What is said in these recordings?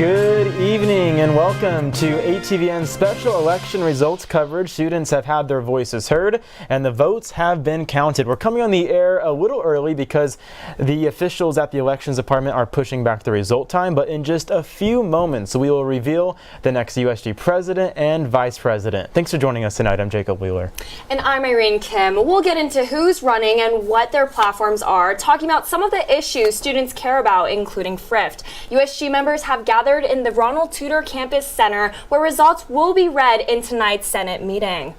Good evening and welcome to ATVN special election results coverage. Students have had their voices heard and the votes have been counted. We're coming on the air a little early because the officials at the elections department are pushing back the result time, but in just a few moments we will reveal the next USG president and vice president. Thanks for joining us tonight. I'm Jacob Wheeler. And I'm Irene Kim. We'll get into who's running and what their platforms are, talking about some of the issues students care about, including thrift. USG members have gathered in the Ronald Tudor Campus Center, where results will be read in tonight's Senate meeting.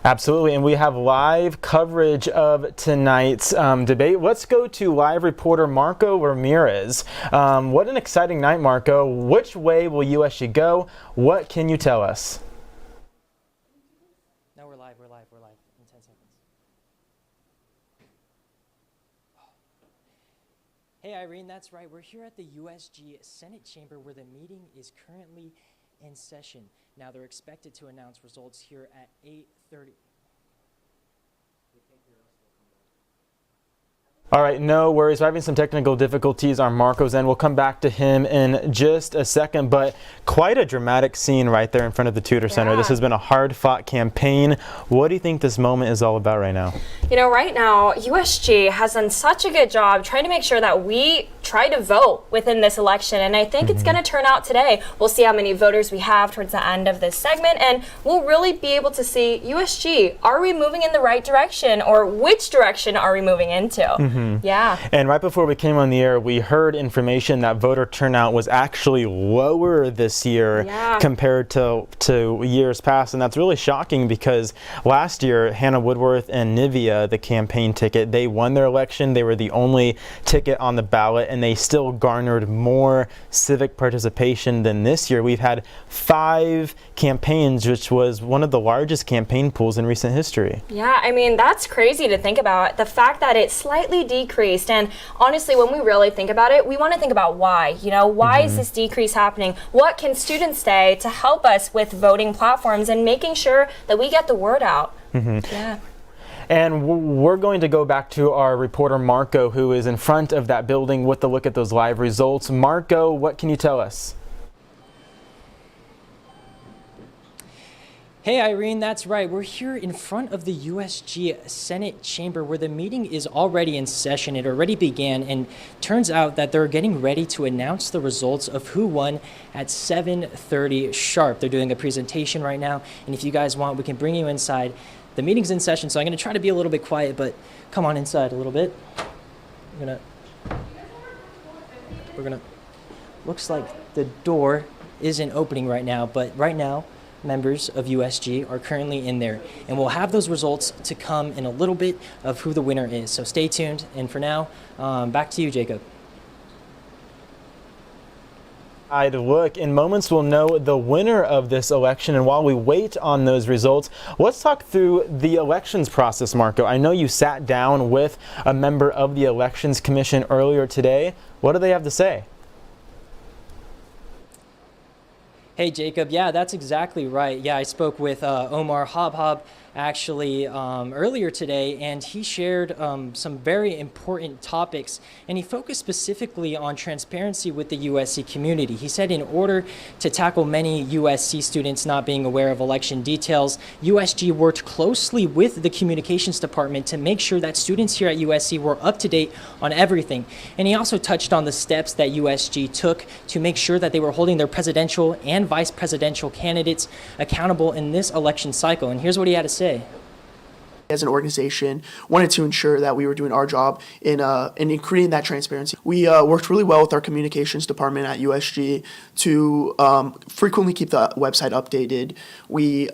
Absolutely, and we have live coverage of tonight's debate. Let's go to live reporter Marco Ramirez. What an exciting night, Marco. Which way will USG go? What can you tell us? No, we're live in 10 seconds. Hey Irene, that's right. We're here at the USG Senate chamber where the meeting is currently in session. Now they're expected to announce results here at 8:30. All right, no worries. We're having some technical difficulties on Marco's end. We'll come back to him in just a second, but quite a dramatic scene right there in front of the Tudor Center. This has been a hard-fought campaign. What do you think this moment is all about right now? You know, right now, USG has done such a good job trying to make sure that we try to vote within this election, and I think it's going to turn out today. We'll see how many voters we have towards the end of this segment, and we'll really be able to see, USG, are we moving in the right direction, or which direction are we moving into? Yeah. And right before we came on the air, we heard information that voter turnout was actually lower this year compared to years past. And that's really shocking because last year, Hannah Woodworth and Nivea, the campaign ticket, they won their election. They were the only ticket on the ballot, and they still garnered more civic participation than this year. We've had 5 campaigns, which was one of the largest campaign pools in recent history. Yeah, I mean, that's crazy to think about. The fact that it slightly decreased, and honestly, when we really think about it, we want to think about why. You know, why is this decrease happening? What can students say to help us with voting platforms and making sure that we get the word out? Yeah. And we're going to go back to our reporter Marco, who is in front of that building with a look at those live results. Marco, what can you tell us? Hey Irene, that's right. We're here in front of the USG Senate chamber where the meeting is already in session. It already began, and turns out that they're getting ready to announce the results of who won at 7:30 sharp. They're doing a presentation right now, and if you guys want, we can bring you inside. The meeting's in session, so I'm going to try to be a little bit quiet, but come on inside a little bit. We're gonna looks like the door isn't opening right now, but right now members of USG are currently in there, and we'll have those results to come in a little bit of who the winner is. So stay tuned, and for now, back to you, Jacob. I'd look. In moments we'll know the winner of this election, and while we wait on those results, let's talk through the elections process, Marco. I know you sat down with a member of the Elections Commission earlier today. What do they have to say? Hey Jacob, yeah, that's exactly right. Yeah, I spoke with Omar Habhab actually earlier today, and he shared some very important topics, and he focused specifically on transparency with the USC community. He said in order to tackle many USC students not being aware of election details, USG worked closely with the communications department to make sure that students here at USC were up to date on everything. And he also touched on the steps that USG took to make sure that they were holding their presidential and vice presidential candidates accountable in this election cycle. And here's what he had to say. As an organization, wanted to ensure that we were doing our job in creating that transparency. We worked really well with our communications department at USG to frequently keep the website updated. We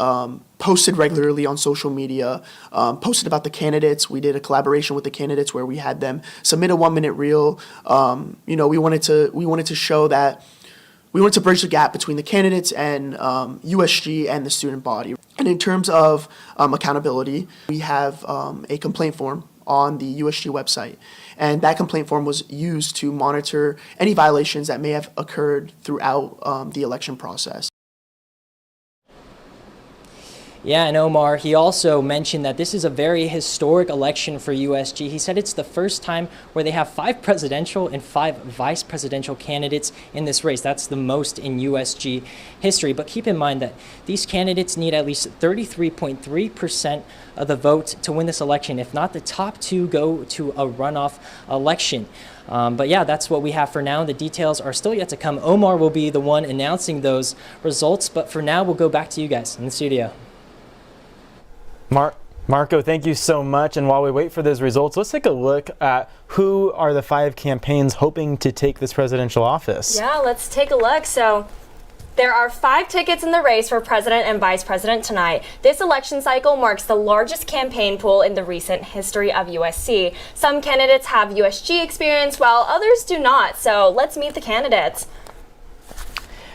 posted regularly on social media, posted about the candidates. We did a collaboration with the candidates where we had them submit a 1-minute reel. We wanted to show that we wanted to bridge the gap between the candidates and USG and the student body. And in terms of accountability, we have a complaint form on the USG website. And that complaint form was used to monitor any violations that may have occurred throughout the election process. Yeah, and Omar, he also mentioned that this is a very historic election for USG. He said it's the first time where they have 5 presidential and 5 vice presidential candidates in this race. That's the most in USG history. But keep in mind that these candidates need at least 33.3% of the vote to win this election. If not, the top 2 go to a runoff election. But yeah, that's what we have for now. The details are still yet to come. Omar will be the one announcing those results. But for now, we'll go back to you guys in the studio. Marco, thank you so much. And while we wait for those results, let's take a look at who are the 5 campaigns hoping to take this presidential office. Yeah, let's take a look. So there are 5 tickets in the race for president and vice president tonight. This election cycle marks the largest campaign pool in the recent history of USC. Some candidates have USG experience while others do not. So let's meet the candidates.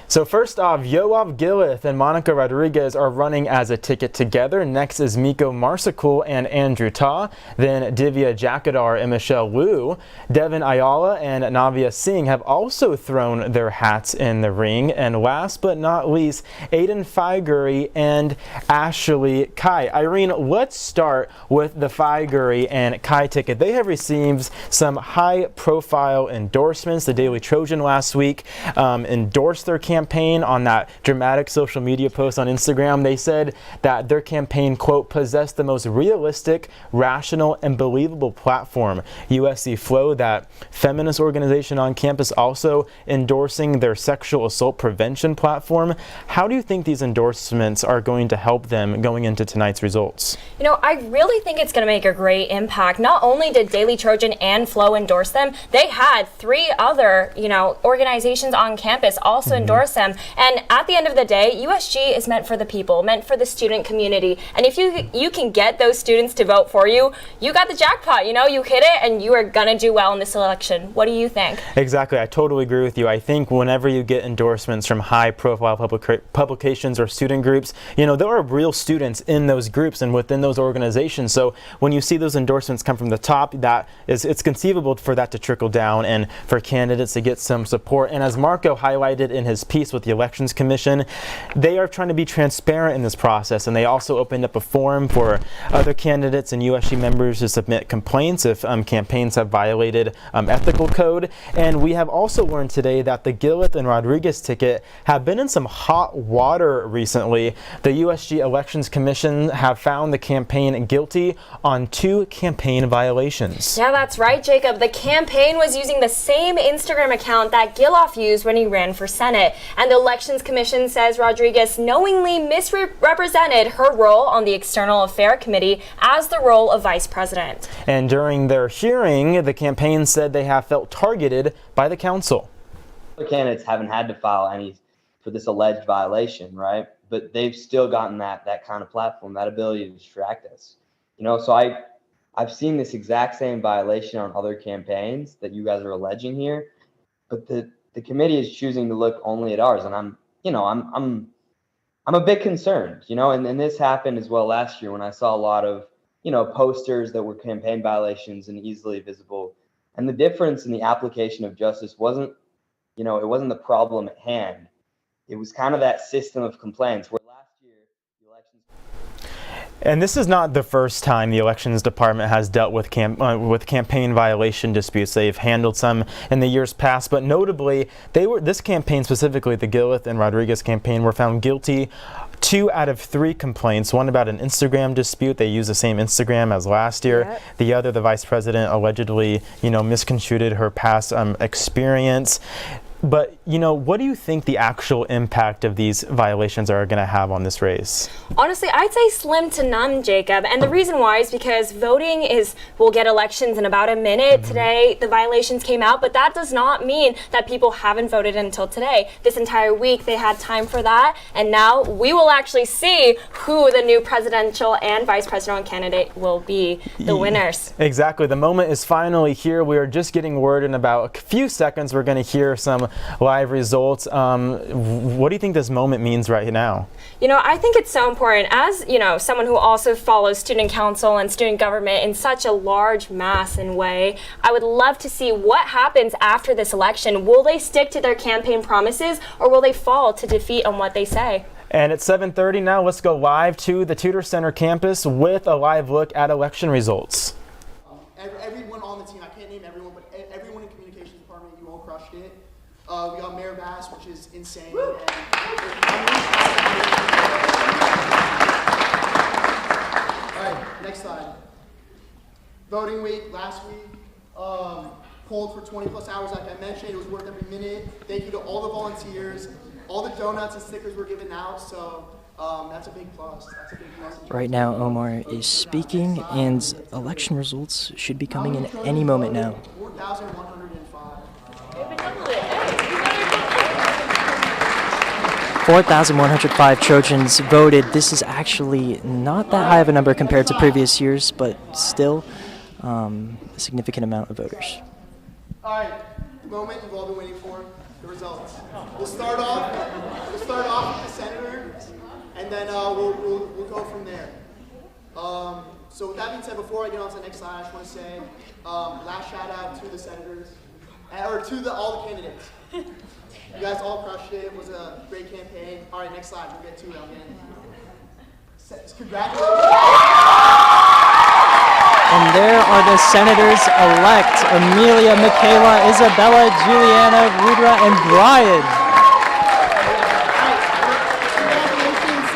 So first off, Yoav Gillith and Monica Rodriguez are running as a ticket together. Next is Miko Marsakul and Andrew Ta. Then Divya Jakadar and Michelle Wu. Devin Ayala and Navya Singh have also thrown their hats in the ring. And last but not least, Aiden Faiguri and Ashley Kai. Irene, let's start with the Faiguri and Kai ticket. They have received some high-profile endorsements. The Daily Trojan last week endorsed their campaign on that dramatic social media post on Instagram. They said that their campaign, quote, possessed the most realistic, rational, and believable platform. USC Flow, that feminist organization on campus, also endorsing their sexual assault prevention platform. How do you think these endorsements are going to help them going into tonight's results? You know, I really think it's going to make a great impact. Not only did Daily Trojan and Flow endorse them, they had 3 other, organizations on campus also endorse them. And at the end of the day, USG is meant for the people, meant for the student community. And if you can get those students to vote for you, you got the jackpot. You hit it and you are going to do well in this election. What do you think? Exactly. I totally agree with you. I think whenever you get endorsements from high-profile publications or student groups, there are real students in those groups and within those organizations. So when you see those endorsements come from the top, it's conceivable for that to trickle down and for candidates to get some support. And as Marco highlighted in his piece with the Elections Commission, they are trying to be transparent in this process, and they also opened up a forum for other candidates and USG members to submit complaints if campaigns have violated ethical code. And we have also learned today that the Gillith and Rodriguez ticket have been in some hot water recently. The USG Elections Commission have found the campaign guilty on 2 campaign violations. Yeah, that's right, Jacob. The campaign was using the same Instagram account that Gillith used when he ran for Senate. And the Elections Commission says Rodriguez knowingly misrepresented her role on the External Affairs Committee as the role of vice president. And during their hearing, the campaign said they have felt targeted by the council. The candidates haven't had to file any for this alleged violation, right? But they've still gotten that kind of platform, that ability to distract us. So I've seen this exact same violation on other campaigns that you guys are alleging here, but the committee is choosing to look only at ours, and I'm a bit concerned, and this happened as well last year when I saw a lot of, posters that were campaign violations and easily visible. And the difference in the application of justice wasn't, it wasn't the problem at hand. It was kind of that system of complaints where last year the elections. And this is not the first time the Elections Department has dealt with campaign violation disputes. They've handled some in the years past, but notably, this campaign specifically, the Gillith and Rodriguez campaign, were found guilty 2 out of 3 complaints. One about an Instagram dispute. They used the same Instagram as last year. Yep. The other, the vice president allegedly, misconstrued her past experience. But, what do you think the actual impact of these violations are going to have on this race? Honestly, I'd say slim to none, Jacob. And the reason why is because we'll get elections in about a minute. Today, the violations came out, but that does not mean that people haven't voted until today. This entire week, they had time for that. And now we will actually see who the new presidential and vice presidential candidate will be, the winners. Exactly. The moment is finally here. We are just getting word in about a few seconds. We're going to hear some live results. What do you think this moment means right now? I think it's so important as, someone who also follows student council and student government in such a large mass and way. I would love to see what happens after this election. Will they stick to their campaign promises or will they fall to defeat on what they say? And it's 7:30 now. Let's go live to the Tudor Center campus with a live look at election results. Everyone on the team, I can't name everyone, but everyone in communications department, you all crushed it. We got Mayor Bass, which is insane. All right, next slide. Voting week, last week, polled for 20 plus hours, like I mentioned. It was worth every minute. Thank you to all the volunteers. All the donuts and stickers were given out, so that's a big plus. That's a big plus. Right now, Omar is speaking, and election results should be coming in any moment now. 4,105. 4,105 Trojans voted. This is actually not that high of a number compared to previous years, but still a significant amount of voters. All right, the moment you've all been waiting for, the results. We'll start off with the senator, and then we'll go from there. So with that being said, before I get on to the next slide, I just want to say last shout out to the senators, or to all the candidates. You guys all crushed it. It was a great campaign. All right, next slide. We'll get to it. Congratulations. And there are the senators-elect, Amelia, Michaela, Isabella, Juliana, Rudra, and Brian. Congratulations,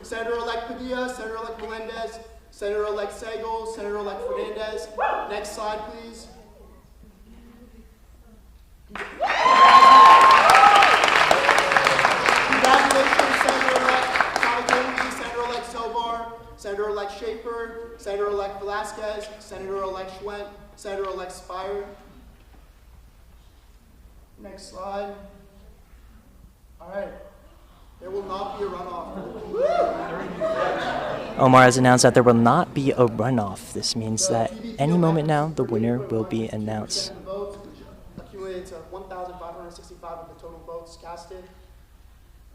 Senator-elect Senator-elect Padilla, Senator-elect Melendez, Senator-elect Segal, Senator-elect Fernandez. Next slide, please. Congratulations, Senator-elect Calhoun, Senator-elect Sobar, Senator-elect Schaefer, Senator-elect Velasquez, Senator-elect Schwent, Senator-elect Spire. Next slide. All right. There will not be a runoff. Omar has announced that there will not be a runoff. This means that any moment now, the winner will be announced. Votes, which accumulated to 1,565 of the total votes casted.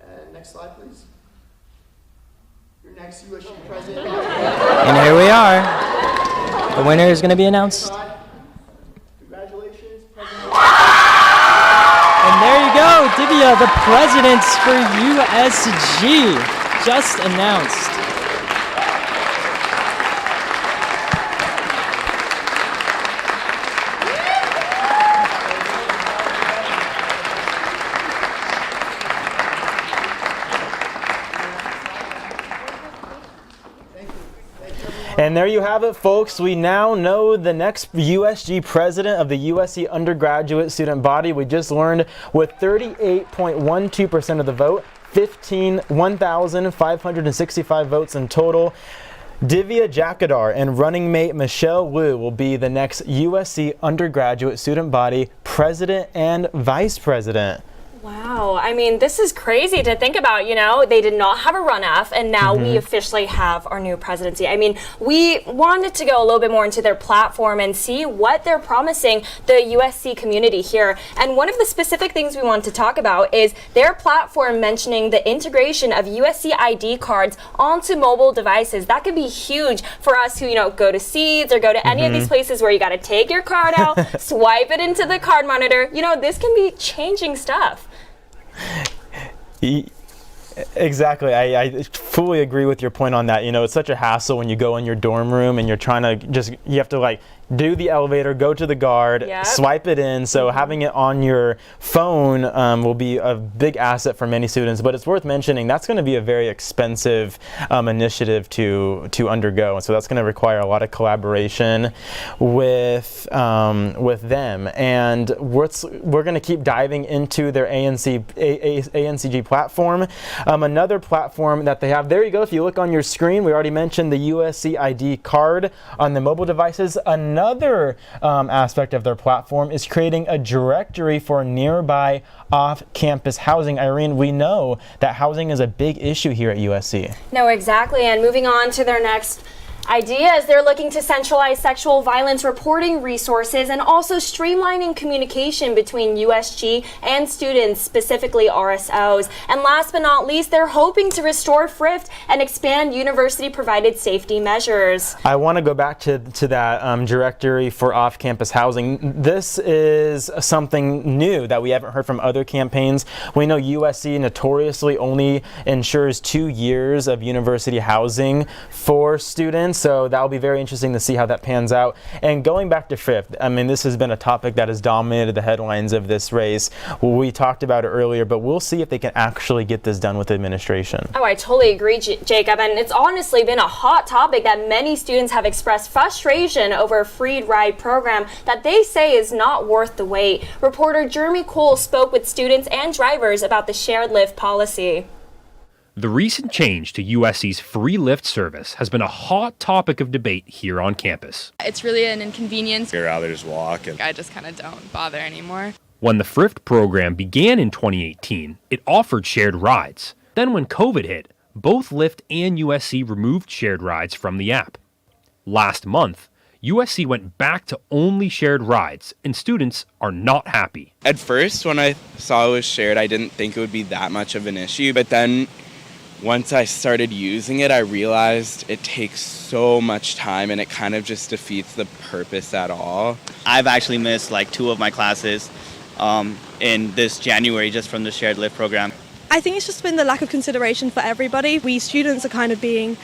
And next slide, please. Your next USG president. And here we are. The winner is going to be announced. Congratulations, President. And there you go, Divya, the presidents for USG, just announced. And there you have it, folks. We now know the next USG president of the USC undergraduate student body. We just learned with 38.12% of the vote, 1,565 votes in total. Divya Jakadar and running mate Michelle Wu will be the next USC undergraduate student body president and vice president. Wow, I mean, this is crazy to think about, you know, they did not have a runoff, and now we officially have our new presidency. I mean, we wanted to go a little bit more into their platform and see what they're promising the USC community here. And one of the specific things we want to talk about is their platform mentioning the integration of USC ID cards onto mobile devices. That could be huge for us who, you know, go to Seeds or go to any of these places where you got to take your card out, swipe it into the card monitor. You know, this can be changing stuff. Exactly. I fully agree with your point on that. You know, it's such a hassle when you go in your dorm room and you're trying to you have to like do the elevator, go to the guard, swipe it in. So having it on your phone will be a big asset for many students. But it's worth mentioning that's going to be a very expensive initiative to undergo, and so that's going to require a lot of collaboration with them. And we're going to keep diving into their ANCG platform. Another platform that they have. There you go. If you look on your screen, we already mentioned the USC ID card on the mobile devices. Another aspect of their platform is creating a directory for nearby off-campus housing. Irene, we know that housing is a big issue here at USC. No, exactly. And moving on to their next Ideas, they're looking to centralize sexual violence reporting resources and also streamlining communication between USG and students, specifically RSOs. And last but not least, they're hoping to restore FRIFT and expand university-provided safety measures. I want to go back to that directory for off-campus housing. This is something new that we haven't heard from other campaigns. We know USC notoriously only ensures 2 years of university housing for students. So that'll be very interesting to see how that pans out. And going back to FRIFT, I mean, this has been a topic that has dominated the headlines of this race. We talked about it earlier, but we'll see if they can actually get this done with the administration. Oh, I totally agree, Jacob. And it's honestly been a hot topic that many students have expressed frustration over a free ride program that they say is not worth the wait. Reporter Jeremy Cole spoke with students and drivers about the shared lift policy. The recent change to USC's free Lyft service has been a hot topic of debate here on campus. It's really an inconvenience. I'd rather just walk. I just kind of don't bother anymore. When the FRIFT program began in 2018, it offered shared rides. Then when COVID hit, both Lyft and USC removed shared rides from the app. Last month, USC went back to only shared rides, and students are not happy. At first, when I saw it was shared, I didn't think it would be that much of an issue, but then once I started using it, I realized it takes so much time and it kind of just defeats the purpose at all. I've actually missed like 2 of my classes in this January just from the shared Lyft program. I think it's just been the lack of consideration for everybody. We students are kind of being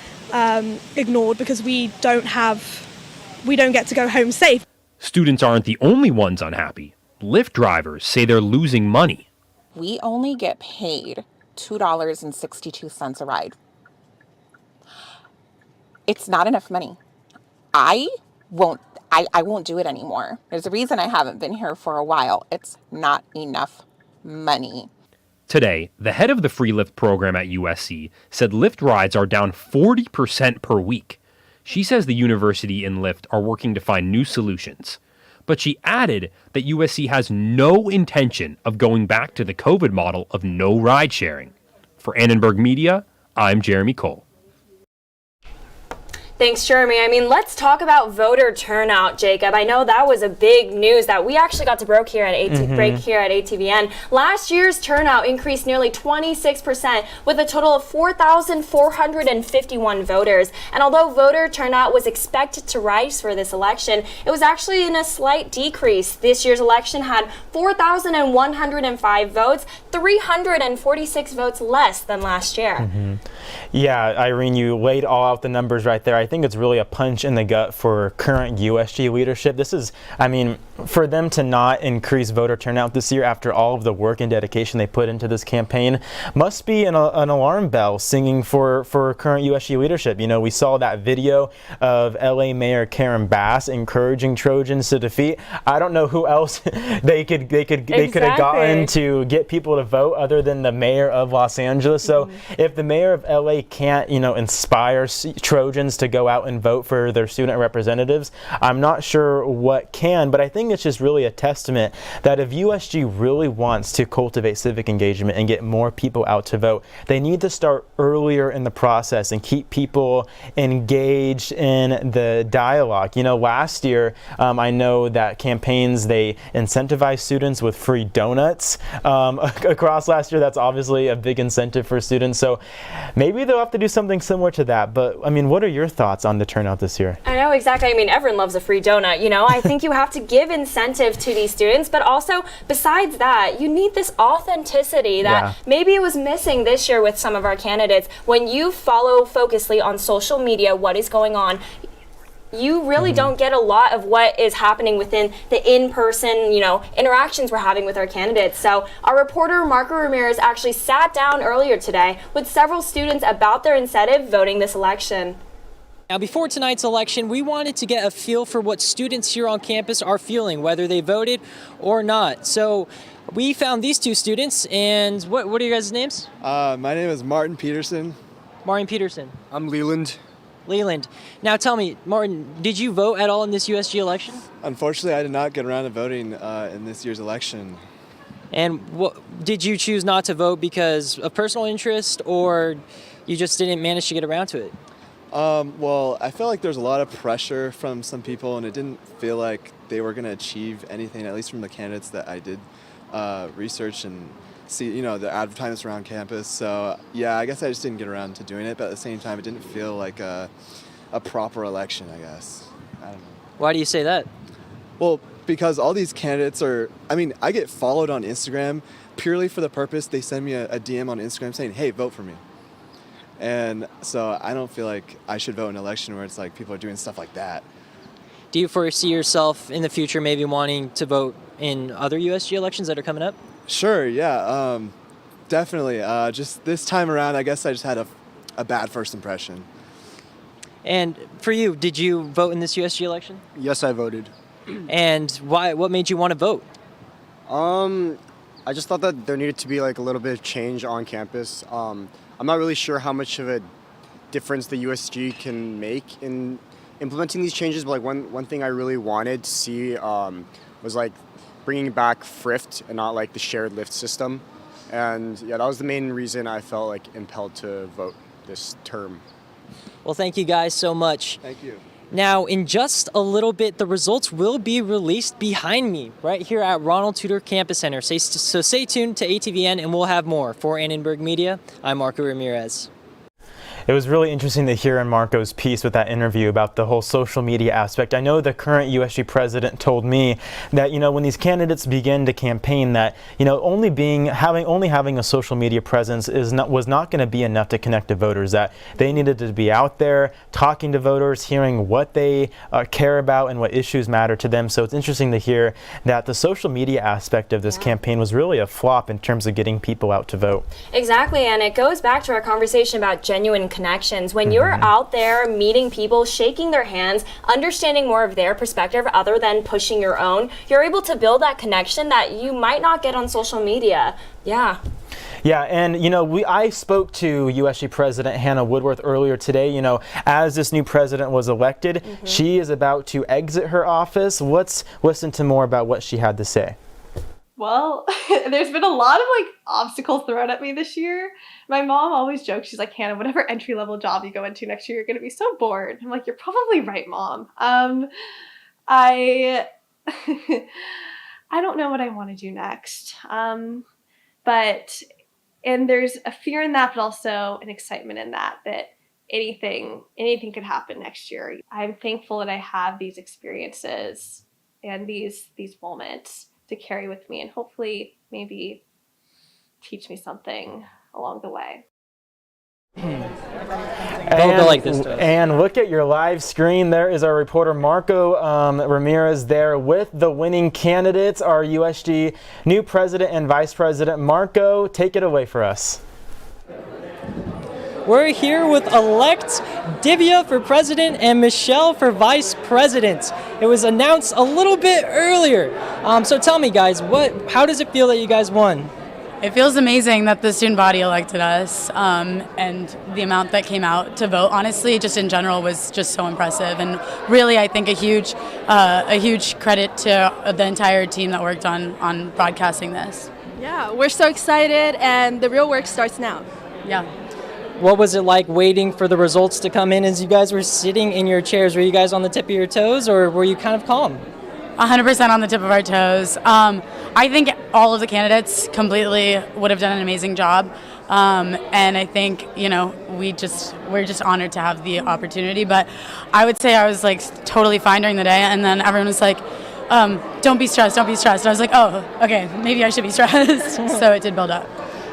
ignored because we don't get to go home safe. Students aren't the only ones unhappy. Lyft drivers say they're losing money. We only get paid $2.62 a ride. It's not enough money. I won't do it anymore. There's a reason I haven't been here for a while. It's not enough money. Today, the head of the free Lyft program at USC said Lyft rides are down 40% per week. She says the university and Lyft are working to find new solutions. But she added that USC has no intention of going back to the COVID model of no ride sharing. For Annenberg Media, I'm Jeremy Cole. Thanks, Jeremy. I mean, let's talk about voter turnout, Jacob. I know that was a big news that we actually got to break here at ATVN. Last year's turnout increased nearly 26% with a total of 4,451 voters. And although voter turnout was expected to rise for this election, it was actually in a slight decrease. This year's election had 4,105 votes, 346 votes less than last year. Yeah, Irene, you laid all out the numbers right there. I think it's really a punch in the gut for current USG leadership. This is, I mean, for them to not increase voter turnout this year after all of the work and dedication they put into this campaign must be an alarm bell singing for current USG leadership. You know, we saw that video of LA Mayor Karen Bass encouraging Trojans to defeat. I don't know who else they could have gotten to get people to vote other than the mayor of Los Angeles. So if the mayor of LA can't, you know, inspire Trojans to go out and vote for their student representatives, I'm not sure what can, but I think it's just really a testament that if USG really wants to cultivate civic engagement and get more people out to vote, they need to start earlier in the process and keep people engaged in the dialogue. You know, last year, I know that campaigns, they incentivized students with free donuts across last year. That's obviously a big incentive for students. So maybe they'll have to do something similar to that. But I mean, what are your thoughts on the turnout this year? I know, exactly. I mean, everyone loves a free donut, you know. I think you have to give incentive to these students, but also besides that, you need this authenticity that maybe it was missing this year with some of our candidates. When you follow focusly on social media what is going on, you really don't get a lot of what is happening within the in-person, you know, interactions we're having with our candidates. So our reporter, Marco Ramirez, actually sat down earlier today with several students about their incentive voting this election. Now, before tonight's election, we wanted to get a feel for what students here on campus are feeling, whether they voted or not. So we found these 2 students, and what are your guys' names? My name is Martin Peterson. Martin Peterson. I'm Leland. Leland. Now tell me, Martin, did you vote at all in this USG election? Unfortunately, I did not get around to voting in this year's election. And did you choose not to vote because of personal interest, or you just didn't manage to get around to it? Well, I felt like there's a lot of pressure from some people, and it didn't feel like they were going to achieve anything, at least from the candidates that I did research and see, the advertisements around campus. So, yeah, I guess I just didn't get around to doing it, but at the same time, it didn't feel like a proper election, I guess. I don't know. Why do you say that? Well, because all these candidates I get followed on Instagram purely for the purpose they send me a DM on Instagram saying, hey, vote for me. And so I don't feel like I should vote in an election where it's like people are doing stuff like that. Do you foresee yourself in the future maybe wanting to vote in other USG elections that are coming up? Sure, yeah, definitely. Just this time around, I guess I just had a bad first impression. And for you, did you vote in this USG election? Yes, I voted. And why? What made you want to vote? I just thought that there needed to be like a little bit of change on campus. I'm not really sure how much of a difference the USG can make in implementing these changes, but like one thing I really wanted to see was like bringing back Frift and not like the shared lift system. And yeah, that was the main reason I felt like impelled to vote this term. Well, thank you guys so much. Thank you. Now, in just a little bit, the results will be released behind me, right here at Ronald Tudor Campus Center. So stay tuned to ATVN and we'll have more. For Annenberg Media, I'm Marco Ramirez. It was really interesting to hear in Marco's piece with that interview about the whole social media aspect. I know the current USG president told me that, when these candidates begin to campaign, that, only having a social media presence was not going to be enough to connect to voters, that they needed to be out there talking to voters, hearing what they care about and what issues matter to them. So it's interesting to hear that the social media aspect of this campaign was really a flop in terms of getting people out to vote. Exactly, and it goes back to our conversation about genuine connections. When you're out there meeting people, shaking their hands, understanding more of their perspective other than pushing your own, you're able to build that connection that you might not get on social media. Yeah. Yeah, and I spoke to USG President Hannah Woodworth earlier today. As this new president was elected, she is about to exit her office. Let's listen to more about what she had to say. Well, there's been a lot of obstacles thrown at me this year. My mom always jokes, she's like, Hannah, whatever entry-level job you go into next year, you're going to be so bored. I'm like, you're probably right, Mom. I don't know what I want to do next. But there's a fear in that, but also an excitement in that anything could happen next year. I'm thankful that I have these experiences and these moments to carry with me and hopefully maybe teach me something along the way. And look at your live screen. There is our reporter Marco Ramirez there with the winning candidates, our USG new president and vice president. Marco, take it away for us. We're here with elect Divya for president and Michelle for vice president. It was announced a little bit earlier. So tell me, guys, how does it feel that you guys won? It feels amazing that the student body elected us, and the amount that came out to vote, honestly, just in general, was just so impressive. And really, I think a huge credit to the entire team that worked on broadcasting this. Yeah, we're so excited, and the real work starts now. Yeah. What was it like waiting for the results to come in as you guys were sitting in your chairs? Were you guys on the tip of your toes, or were you kind of calm? 100% on the tip of our toes. I think all of the candidates completely would have done an amazing job. And I think, we're just honored to have the opportunity. But I would say I was totally fine during the day. And then everyone was like, don't be stressed, don't be stressed. And I was like, oh, okay, maybe I should be stressed. So it did build up.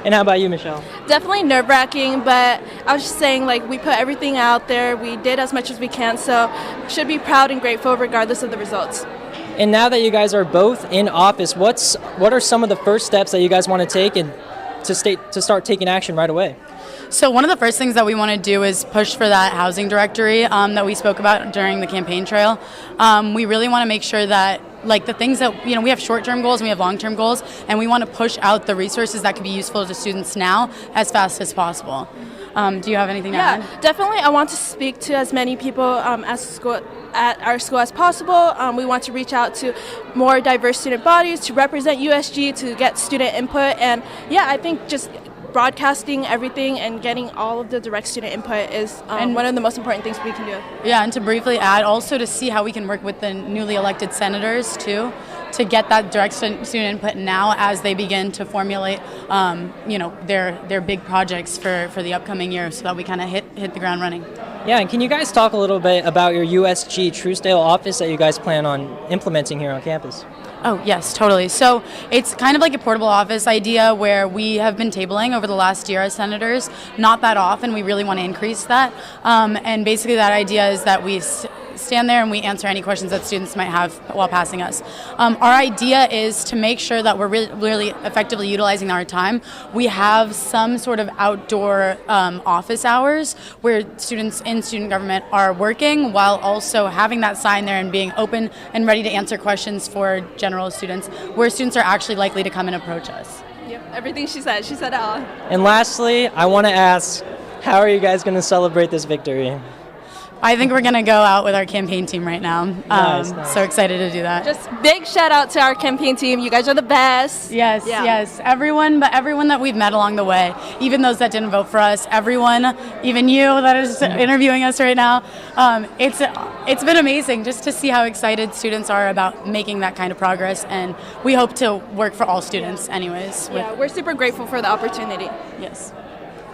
And how about you, Michelle? Definitely nerve-wracking, but I was just saying, we put everything out there. We did as much as we can, so should be proud and grateful regardless of the results. And now that you guys are both in office, what are some of the first steps that you guys want to take and to start taking action right away? So one of the first things that we want to do is push for that housing directory that we spoke about during the campaign trail. We really want to make sure that the things that, we have short-term goals and we have long-term goals, and we want to push out the resources that could be useful to students now as fast as possible. Do you have anything to add? Yeah, definitely. I want to speak to as many people at our school as possible. We want to reach out to more diverse student bodies to represent USG, to get student input, and I think just broadcasting everything and getting all of the direct student input is one of the most important things we can do. Yeah, and to briefly add, also to see how we can work with the newly elected senators too, to get that direct student input now as they begin to formulate, their big projects for the upcoming year, so that we kind of hit the ground running. Yeah, and can you guys talk a little bit about your USG Truesdale office that you guys plan on implementing here on campus? Oh, yes, totally. So it's kind of like a portable office idea where we have been tabling over the last year as senators. Not that often. We really want to increase that. And basically that idea is that we stand there and we answer any questions that students might have while passing us. Our idea is to make sure that we're really effectively utilizing our time. We have some sort of outdoor office hours where students in student government are working while also having that sign there and being open and ready to answer questions for general students, where students are actually likely to come and approach us. Yep, everything she said it all. And lastly, I want to ask, how are you guys going to celebrate this victory? I think we're going to go out with our campaign team right now. Nice. So excited to do that. Just big shout out to our campaign team. You guys are the best. Yes. Everyone that we've met along the way, even those that didn't vote for us, everyone, even you that is interviewing us right now. It's been amazing just to see how excited students are about making that kind of progress, and we hope to work for all students anyways. Yeah, we're super grateful for the opportunity. Yes.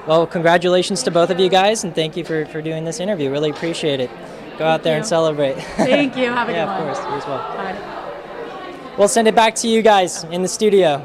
Well, congratulations to both of you guys, and thank you for doing this interview. Really appreciate it. Go out there and celebrate. Thank you. Have a good one. Yeah, of course. You as well. Bye. We'll send it back to you guys in the studio.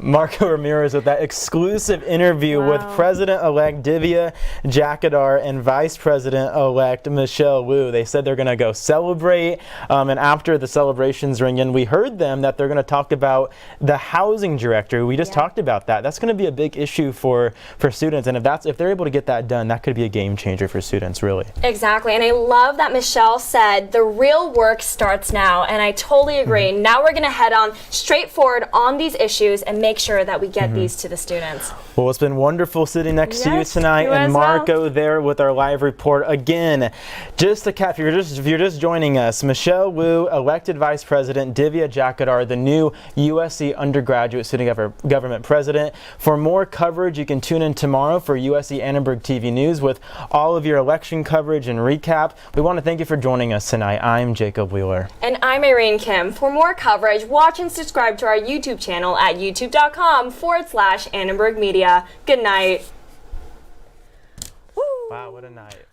Marco Ramirez with that exclusive interview with President-elect Divya Jakadar and Vice President-elect Michelle Wu. They said they're going to go celebrate, and after the celebrations ring in, we heard them that they're going to talk about the housing director. We just talked about that. That's going to be a big issue for students, and if they're able to get that done, that could be a game changer for students, really. Exactly, and I love that Michelle said the real work starts now, and I totally agree. Now we're going to head on straight forward on these issues and make sure that we get these to the students. Well, it's been wonderful sitting next to you tonight, and Marco there with our live report. Again, just to cap, if you're just joining us, Michelle Wu, elected Vice President, Divya Jakadar, the new USC Undergraduate Student Government President. For more coverage, you can tune in tomorrow for USC Annenberg TV News with all of your election coverage and recap. We want to thank you for joining us tonight. I'm Jacob Wheeler. And I'm Irene Kim. For more coverage, watch and subscribe to our YouTube channel at youtube.com/Annenberg Media. Good night. Wow, what a night.